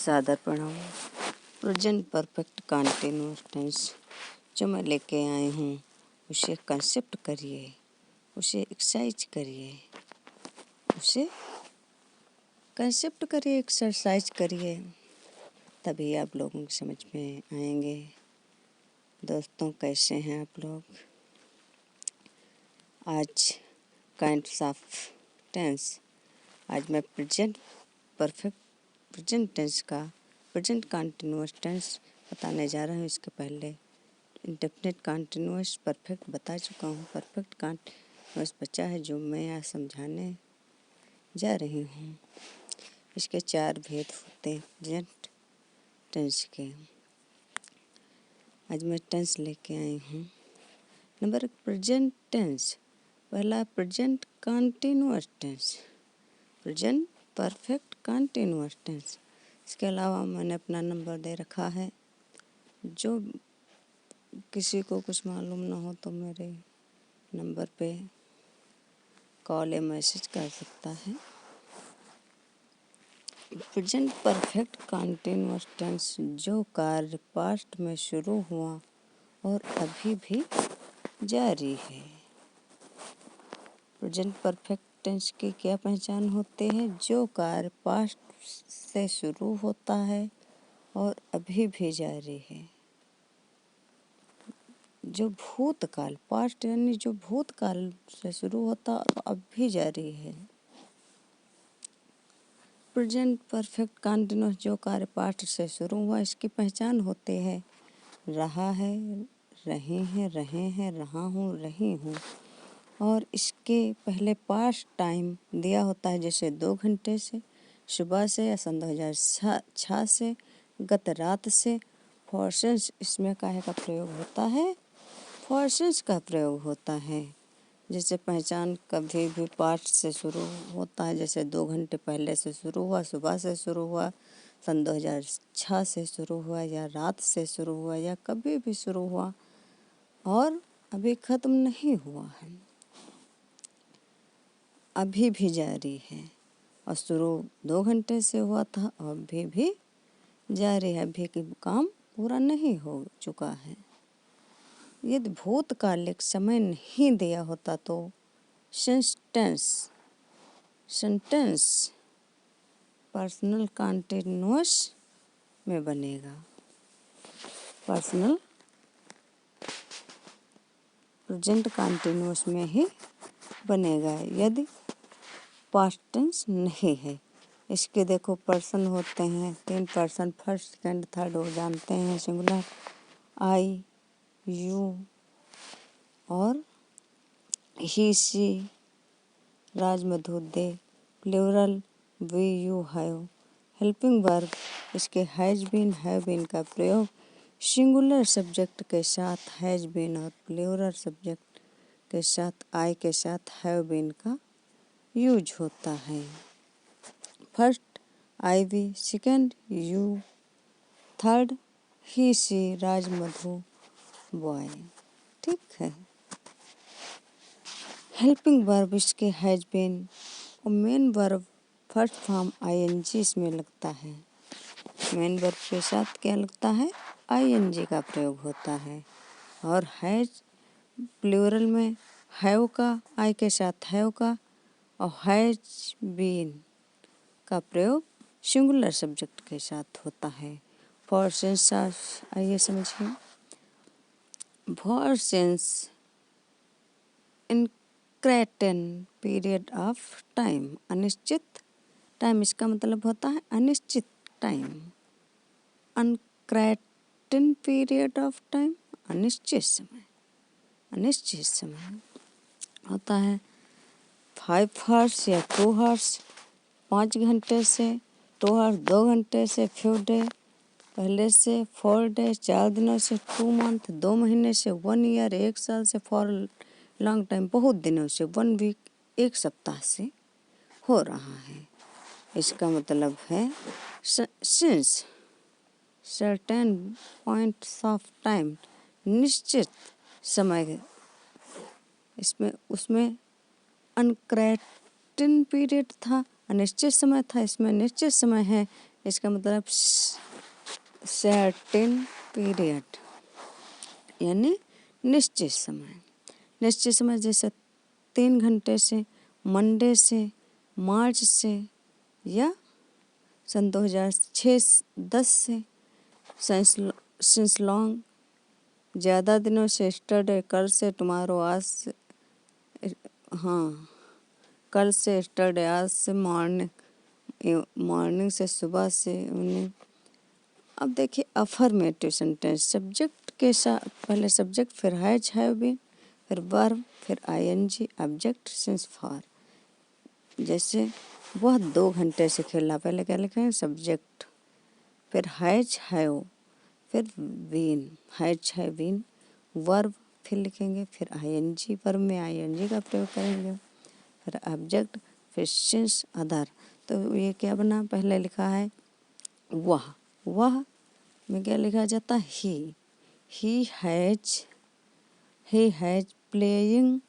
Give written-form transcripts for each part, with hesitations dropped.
सादर प्रणाम। Present perfect continuous tense जो मैं लेके आई हूँ उसे कंसेप्ट करिए, उसे एक्सरसाइज करिए, उसे कंसेप्ट करिए, एक्सरसाइज करिए, तभी आप लोगों की समझ में आएंगे। दोस्तों, कैसे हैं आप लोग? आज काइंड्स ऑफ टेंस, आज मैं प्रेजेंट परफेक्ट प्रेजेंट टेंस का प्रेजेंट कंटीन्यूअस टेंस बताने जा रहा हूँ। इसके पहले इंडेफिनिट कंटीन्यूअस परफेक्ट बता चुका हूँ। परफेक्ट कंटीन्यूअस बचा है जो मैं यहाँ समझाने जा रही हूँ। इसके 4 भेद होते हैं प्रेजेंट टेंस के। आज मैं टेंस लेके आई हूँ। Number 1 present tense. पहला present continuous tense, present perfect continuous tense. इसके अलावा मैंने अपना नंबर दे रखा है, जो किसी को कुछ मालूम ना हो तो मेरे नंबर पे कॉल या मैसेज कर सकता है। प्रेजेंट परफेक्ट कंटीन्यूअस टेंस जो कार्य पास्ट में शुरू हुआ और अभी भी जारी है। प्रेजेंट परफेक्ट टेंस की क्या पहचान होती है? जो कार्य पास्ट से शुरू होता है और अभी भी जारी है। जो भूतकाल, पास्ट यानी जो भूतकाल से शुरू होता और अब भी जारी है। प्रेजेंट परफेक्ट कंटीन्यूअस जो कार्य पास्ट से शुरू हुआ, इसकी पहचान होती है रहा है, रहे हैं, रहे हैं, रहा हूँ, रही हूँ। और इसके पहले पास्ट टाइम दिया होता है, जैसे 2 घंटे से, सुबह से या सन 2006 से, गत रात से। फॉर्सेंस इसमें काहे का प्रयोग होता है? फॉर्सेंस का प्रयोग होता है। जैसे पहचान कभी भी पास्ट से शुरू होता है, जैसे 2 घंटे पहले से शुरू हुआ, सुबह से शुरू हुआ, सन 2006 से शुरू हुआ, या रात से शुरू हुआ, या कभी भी शुरू हुआ और अभी ख़त्म नहीं हुआ है, अभी भी जारी है। और शुरू 2 घंटे से हुआ था और अभी भी जारी है, अभी के काम पूरा नहीं हो चुका है। यदि भूतकालिक समय नहीं दिया होता तो सेंटेंस पर्सनल कंटीन्यूअस में बनेगा। पर्सनल प्रेजेंट कंटीन्यूअस में ही बनेगा यदि पास्ट टेंस नहीं है। इसके देखो पर्सन होते हैं 3 पर्सन, फर्स्ट, सेकंड, थर्ड, वो जानते हैं। सिंगुलर आई, यू और he, she, Raj, Madhu, they. Plural we, you, have. Helping verb, इसके हैज बीन, हैव बीन का प्रयोग सिंगुलर सब्जेक्ट के साथ हैज बीन और प्लूरल सब्जेक्ट के साथ आई के साथ हैव बीन का यूज होता है। First I, we, second you, third he, she, Raj, Madhu, boy. ठीक है। हेल्पिंग वर्ब इसके हैज बीन और main verb first form ING इसमें लगता है। मेन वर्ब के साथ क्या लगता है? आईएनजी का प्रयोग होता है। और हैज प्लूरल में हैव का, आई के साथ हैव का, और हैज बीन का प्रयोग सिंगुलर सब्जेक्ट के साथ होता है। फॉर सेंस, आइए समझिए। For since uncertain period of time, अनिश्चित टाइम, इसका मतलब होता है अनिश्चित time. Uncertain period of time, अनिश्चित समय। अनिश्चित समय होता है 5 hours या 2 hours, 5 घंटे से, 2 hours 2 घंटे से, फ्यू डे पहले से, 4 days 4 दिनों से, 2 month 2 महीने से, 1 year 1 साल से, फॉर लॉन्ग टाइम बहुत दिनों से, 1 week 1 सप्ताह से हो रहा है। इसका मतलब है since certain points of time, निश्चित समय। उसमें अनक्रेटन पीरियड था, अनिश्चित समय था, इसमें निश्चित समय है। इसका मतलब सर्टेन पीरियड, यानी निश्चित समय। निश्चित समय जैसे 3 घंटे से, मंडे से, मार्च से, या सन 2006-10 से, सिंस लॉन्ग ज़्यादा दिनों से, स्टरडे कल से, टुमारो आज से, हाँ कल से, स्टरडे आज से, मॉर्निंग से, सुबह से, इवनिंग। अब देखिए अफर्मेटिव सेंटेंस, सब्जेक्ट के साथ पहले सब्जेक्ट, फिर हैज, हैव बीन, फिर वर्ब, फिर आईएनजी, ऑब्जेक्ट, सिंस, फॉर। जैसे वह 2 घंटे से खेला, पहले क्या लिखेंगे सब्जेक्ट, फिर हैज, हैव, फिर been, has, have been, verb, फिर लिखेंगे, फिर आईएनजी, वर्ब में आईएनजी का प्रयोग करेंगे, फिर ऑब्जेक्ट, फिर सिंस, अदर। तो ये क्या बना, पहले लिखा है वह, वह में क्या लिखा जाता है ही हैज प्लेइंग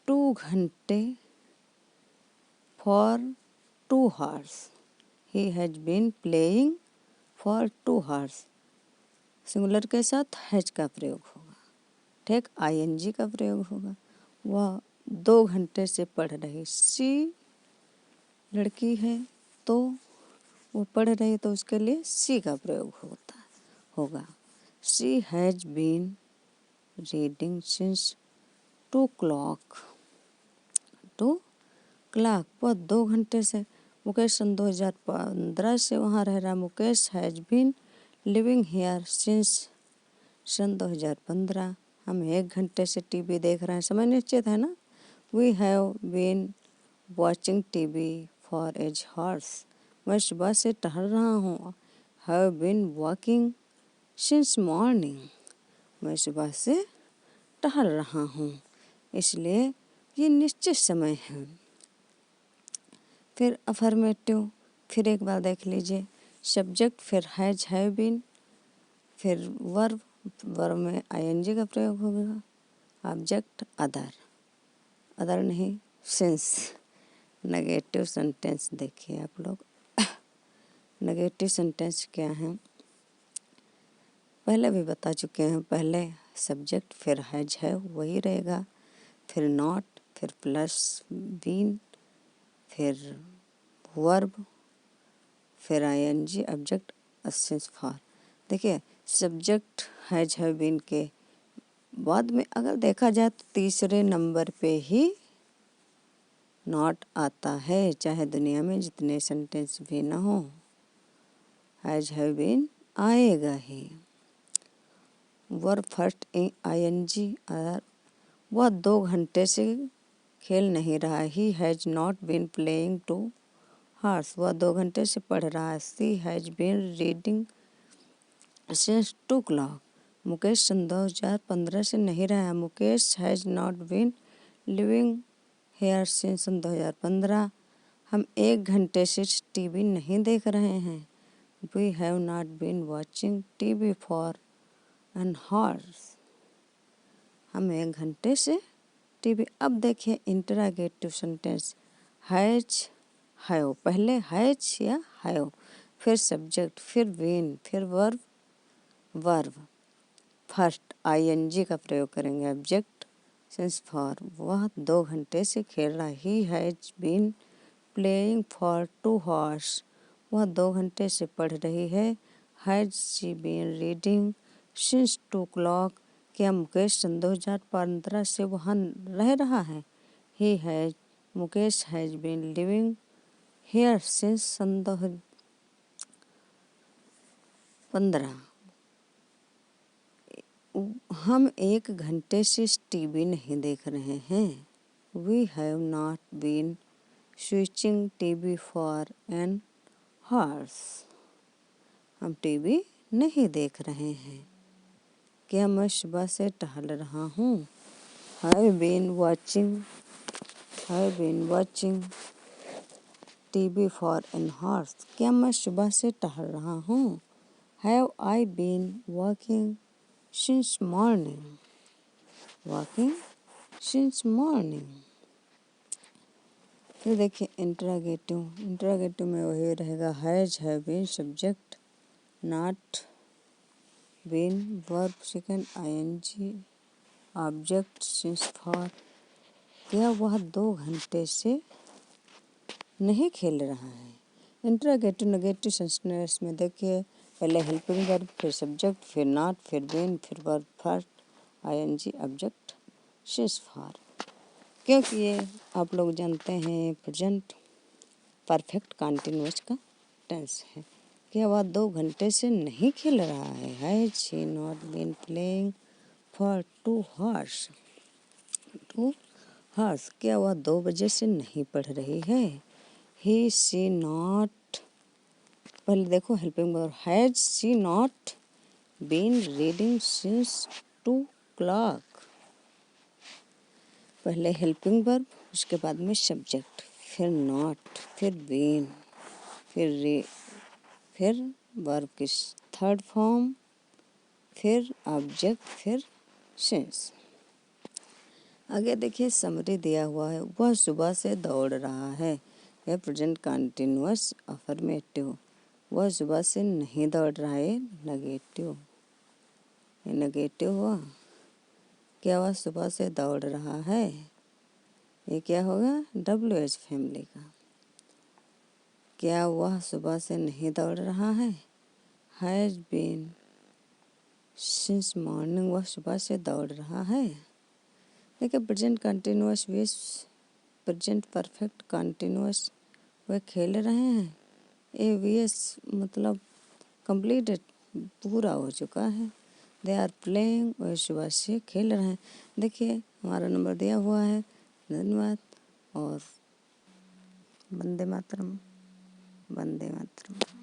2 घंटे for 2 hours, he has been playing for 2 hours। Singular के साथ हैज का प्रयोग होगा, ठीक, आईएनजी का प्रयोग होगा। वह 2 घंटे से पढ़ रही, सी लड़की है तो वो पढ़ रही, तो उसके लिए सी का प्रयोग होगा। She has been reading since 2 o'clock, 2 o'clock। वह 2 घंटे से, मुकेश सन 2015 से वहाँ रह रहा। Mukesh has been living here since सन 2015। हम 1 घंटे से टीवी देख रहे हैं, समय निश्चित है ना। We have been watching TV for edge hours. मैं सुबह से टहल रहा हूँ। Have been walking since morning. मैं सुबह से टहल रहा हूँ, इसलिए ये निश्चित समय है। फिर अफर्मेटिव, फिर एक बार देख लीजिए, सब्जेक्ट, फिर हैज, हैव बीन, फिर वर्ब, वर्ब में आईएनजी का प्रयोग होगा, ऑब्जेक्ट, अदर, अदर नहीं सिंस। नेगेटिव सेंटेंस देखिए आप लोग। नेगेटिव सेंटेंस क्या हैं, पहले भी बता चुके हैं। पहले सब्जेक्ट, फिर हैज, है वही रहेगा, फिर नॉट, फिर प्लस बीन, फिर वर्ब, फिर आईएनजी, ऑब्जेक्ट, सिंस, फॉर। देखिए सब्जेक्ट हैज, हैव बीन के बाद में अगर देखा जाए तो तीसरे नंबर पे ही नॉट आता है, चाहे दुनिया में जितने सेंटेंस भी ना हो, हैज, हैव बीन आएगा ही। वर्ब फर्स्ट आईएनजी, अगर वह 2 घंटे से खेल नहीं रहा। He has not been playing 2 hours। वह 2 घंटे से पढ़ रहा है। She has been reading since 2 o'clock। Mukesh सन 2015 से नहीं रहा। Mukesh has not been living here since सन 2015। हम 1 घंटे से टीवी नहीं देख रहे हैं। We have not been watching TV for an hours. हम 1 घंटे से टीवी। अब देखिए इंटरागेटिव सेंटेंस, हैज, हैव, पहले हैज या हैव, फिर सब्जेक्ट, फिर बीन, फिर वर्ब, वर्ब फर्स्ट आईएनजी का प्रयोग करेंगे, ऑब्जेक्ट, सिंस, फॉर। वह 2 घंटे से खेल रहा। He has been playing for 2 hours। वह 2 घंटे से पढ़ रही है। Has she been reading since 2 o'clock। क्या मुकेश सन 2015 से वहाँ रह रहा है। He has, Mukesh has been living here since सन 2015। हम 1 घंटे से टीवी नहीं देख रहे हैं। We have not been switching TV for an hours. हम टीवी नहीं देख रहे हैं। क्या मैं सुबह से टहल रहा हूँ। Have been watching TV for an hours. क्या मैं सुबह से टहल रहा हूँ। Have I been walking since morning. Walking since morning. फिर देखिए इंटरोगेटिव। इंटरोगेटिव में वही रहेगा has, have been, subject, not, been, verb second, ING, object, since, for. क्या वह 2 घंटे से नहीं खेल रहा है। इंटरोगेटिव नेगेटिव सेंटेंस में देखिए पहले हेल्पिंग वर्ब, फिर सब्जेक्ट, फिर नॉट, फिर बीन, फिर verb first, ING, object, since, for. क्योंकि ये आप लोग जानते हैं प्रेजेंट परफेक्ट कंटिन्यूअस का टेंस है। क्या वह 2 घंटे से नहीं खेल रहा है। Has she not been playing for 2 hours। 2 hours। क्या वह 2 बजे से नहीं पढ़ रही है। ही शी नॉट, पहले देखो helping verb, has she not been reading since 2 o'clock। पहले हेल्पिंग वर्ब, उसके बाद में सब्जेक्ट, फिर नॉट, फिर बीन, फिर वर्ब की 3rd फॉर्म, फिर ऑब्जेक्ट, फिर सिंस। आगे देखिए समरी दिया हुआ है। वह सुबह से दौड़ रहा है। यह प्रेजेंट कंटिन्यूअस अफर्मेटिव। वह सुबह से नहीं दौड़ रहा है, नेगेटिव। ये नेगेटिव हुआ। क्या वह सुबह से दौड़ रहा है, ये क्या होगा, WH फैमिली का। क्या वह सुबह से नहीं दौड़ रहा है, हैज बीन सिंस मॉर्निंग। वह सुबह से दौड़ रहा है। देखिए प्रेजेंट कंटिन्यूअस विस, प्रेजेंट परफेक्ट कंटिन्यूअस, वे खेल रहे हैं। AVS मतलब कंप्लीटेड, पूरा हो चुका है। दे आर प्लेइंग, वह सुबह से खेल रहे हैं। देखिए हमारा नंबर दिया हुआ है। धन्यवाद और वंदे मातरम, वंदे मातरम।